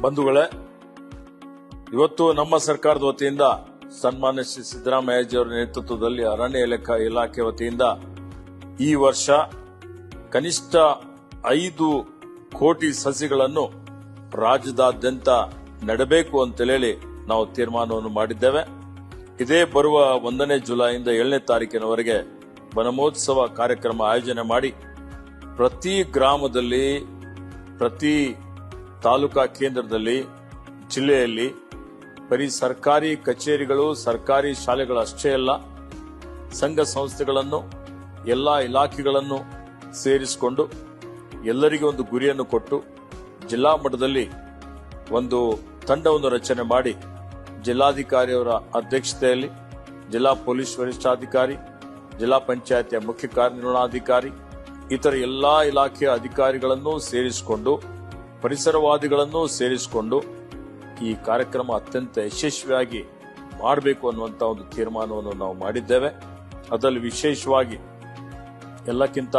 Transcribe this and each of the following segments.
ಬಂಧುಗಳೇ, ಇವತ್ತು ನಮ್ಮ ಸರ್ಕಾರದ ವತಿಯಿಂದ ಸನ್ಮಾನ್ಯ ಶ್ರೀ ಸಿದ್ದರಾಮಯ್ಯಜಿಯವರ ನೇತೃತ್ವದಲ್ಲಿ ಅರಣ್ಯ ಇಲಾಖೆ ವತಿಯಿಂದ ಈ ವರ್ಷ ಕನಿಷ್ಠ 5 ಕೋಟಿ ಸಸಿಗಳನ್ನು ರಾಜ್ಯದಾದ್ಯಂತ ನೆಡಬೇಕು ಅಂತೇಳಿ ನಾವು ತೀರ್ಮಾನವನ್ನು ಮಾಡಿದ್ದೇವೆ. ಇದೇ ಬರುವ 1ನೇ ಜುಲೈಯಿಂದ 7ನೇ ತಾರೀಕಿನವರೆಗೆ ವನಮಹೋತ್ಸವ ಕಾರ್ಯಕ್ರಮ ಆಯೋಜನೆ ಮಾಡಿ ಪ್ರತಿ ಗ್ರಾಮದಲ್ಲಿ, ಪ್ರತಿ ತಾಲೂಕಾ ಕೇಂದ್ರದಲ್ಲಿ, ಜಿಲ್ಲೆಯಲ್ಲಿ ಬರೀ ಸರ್ಕಾರಿ ಕಚೇರಿಗಳು, ಸರ್ಕಾರಿ ಶಾಲೆಗಳಷ್ಟೇ ಅಲ್ಲ, ಸಂಘ ಸಂಸ್ಥೆಗಳನ್ನು, ಎಲ್ಲಾ ಇಲಾಖೆಗಳನ್ನು ಸೇರಿಸಿಕೊಂಡು ಎಲ್ಲರಿಗೂ ಒಂದು ಗುರಿಯನ್ನು ಕೊಟ್ಟು ಜಿಲ್ಲಾ ಮಟ್ಟದಲ್ಲಿ ಒಂದು ತಂಡವನ್ನು ರಚನೆ ಮಾಡಿ ಜಿಲ್ಲಾಧಿಕಾರಿಯವರ ಅಧ್ಯಕ್ಷತೆಯಲ್ಲಿ ಜಿಲ್ಲಾ ಪೊಲೀಸ್ ವರಿಷ್ಠಾಧಿಕಾರಿ, ಜಿಲ್ಲಾ ಪಂಚಾಯತಿಯ ಮುಖ್ಯ ಕಾರ್ಯನಿರ್ವಹಣಾಧಿಕಾರಿ, ಇತರ ಎಲ್ಲಾ ಇಲಾಖೆಯ ಅಧಿಕಾರಿಗಳನ್ನು ಸೇರಿಸಿಕೊಂಡು, ಪರಿಸರವಾದಿಗಳನ್ನು ಸೇರಿಸಿಕೊಂಡು ಈ ಕಾರ್ಯಕ್ರಮ ಅತ್ಯಂತ ಯಶಸ್ವಿಯಾಗಿ ಮಾಡಬೇಕು ಅನ್ನುವಂಥ ಒಂದು ತೀರ್ಮಾನವನ್ನು ನಾವು ಮಾಡಿದ್ದೇವೆ. ಅದರಲ್ಲಿ ವಿಶೇಷವಾಗಿ ಎಲ್ಲಕ್ಕಿಂತ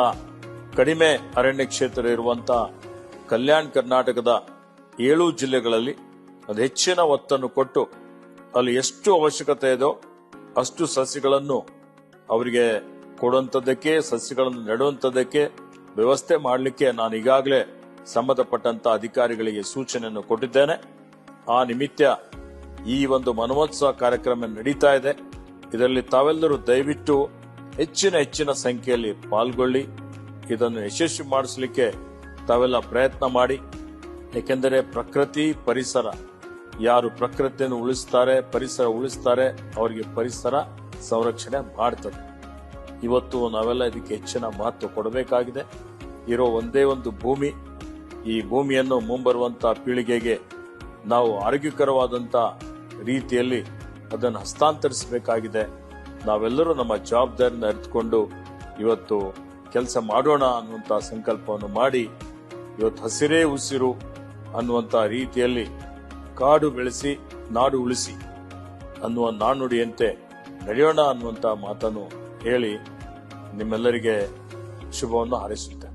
ಕಡಿಮೆ ಅರಣ್ಯ ಕ್ಷೇತ್ರ ಇರುವಂತಹ ಕಲ್ಯಾಣ ಕರ್ನಾಟಕದ 7 ಜಿಲ್ಲೆಗಳಲ್ಲಿ ಅದು ಹೆಚ್ಚಿನ ಒತ್ತನ್ನು ಕೊಟ್ಟು ಅಲ್ಲಿ ಎಷ್ಟು ಅವಶ್ಯಕತೆ ಇದೋ ಅಷ್ಟು ಸಸಿಗಳನ್ನು ಅವರಿಗೆ ಕೊಡುವಂತದ್ದಕ್ಕೆ, ಸಸಿಗಳನ್ನು ನೆಡುವಂತದ್ದಕ್ಕೆ ವ್ಯವಸ್ಥೆ ಮಾಡಲಿಕ್ಕೆ ನಾನು ಈಗಾಗಲೇ ಸಂಬಂಧಪಟ್ಟಂತ ಅಧಿಕಾರಿಗಳಿಗೆ ಸೂಚನೆಯನ್ನು ಕೊಟ್ಟಿದ್ದೇನೆ. ಆ ನಿಮಿತ್ತ ಈ ಒಂದು ವನಮಹೋತ್ಸವ ಕಾರ್ಯಕ್ರಮ ನಡೀತಾ ಇದೆ. ಇದರಲ್ಲಿ ತಾವೆಲ್ಲರೂ ದಯವಿಟ್ಟು ಹೆಚ್ಚಿನ ಸಂಖ್ಯೆಯಲ್ಲಿ ಪಾಲ್ಗೊಳ್ಳಿ. ಇದನ್ನು ಯಶಸ್ವಿ ಮಾಡಿಸಲಿಕ್ಕೆ ತಾವೆಲ್ಲ ಪ್ರಯತ್ನ ಮಾಡಿ. ಏಕೆಂದರೆ ಪ್ರಕೃತಿ, ಪರಿಸರ, ಯಾರು ಪ್ರಕೃತಿಯನ್ನು ಉಳಿಸ್ತಾರೆ, ಪರಿಸರ ಉಳಿಸ್ತಾರೆ, ಅವರಿಗೆ ಪರಿಸರ ಸಂರಕ್ಷಣೆ ಮಾಡ್ತದೆ. ಇವತ್ತು ನಾವೆಲ್ಲ ಇದಕ್ಕೆ ಹೆಚ್ಚಿನ ಮಹತ್ವ ಕೊಡಬೇಕಾಗಿದೆ. ಇರೋ ಒಂದೇ ಒಂದು ಭೂಮಿ, ಈ ಭೂಮಿಯನ್ನು ಮುಂಬರುವಂತಹ ಪೀಳಿಗೆಗೆ ನಾವು ಆರೋಗ್ಯಕರವಾದಂತ ರೀತಿಯಲ್ಲಿ ಅದನ್ನು ಹಸ್ತಾಂತರಿಸಬೇಕಾಗಿದೆ. ನಾವೆಲ್ಲರೂ ನಮ್ಮ ಜವಾಬ್ದಾರಿಯನ್ನು ಅರಿತುಕೊಂಡು ಇವತ್ತು ಕೆಲಸ ಮಾಡೋಣ ಅನ್ನುವಂತಹ ಸಂಕಲ್ಪವನ್ನು ಮಾಡಿ ಇವತ್ತು ಹಸಿರೇ ಉಸಿರು ಅನ್ನುವಂತ ರೀತಿಯಲ್ಲಿ ಕಾಡು ಬೆಳೆಸಿ ನಾಡು ಉಳಿಸಿ ಅನ್ನುವ ನಾಣ್ಣುಡಿಯಂತೆ ನಡೆಯೋಣ ಅನ್ನುವಂತ ಮಾತನ್ನು ಹೇಳಿ ನಿಮ್ಮೆಲ್ಲರಿಗೆ ಶುಭವನ್ನು ಹಾರೈಸುತ್ತೇನೆ.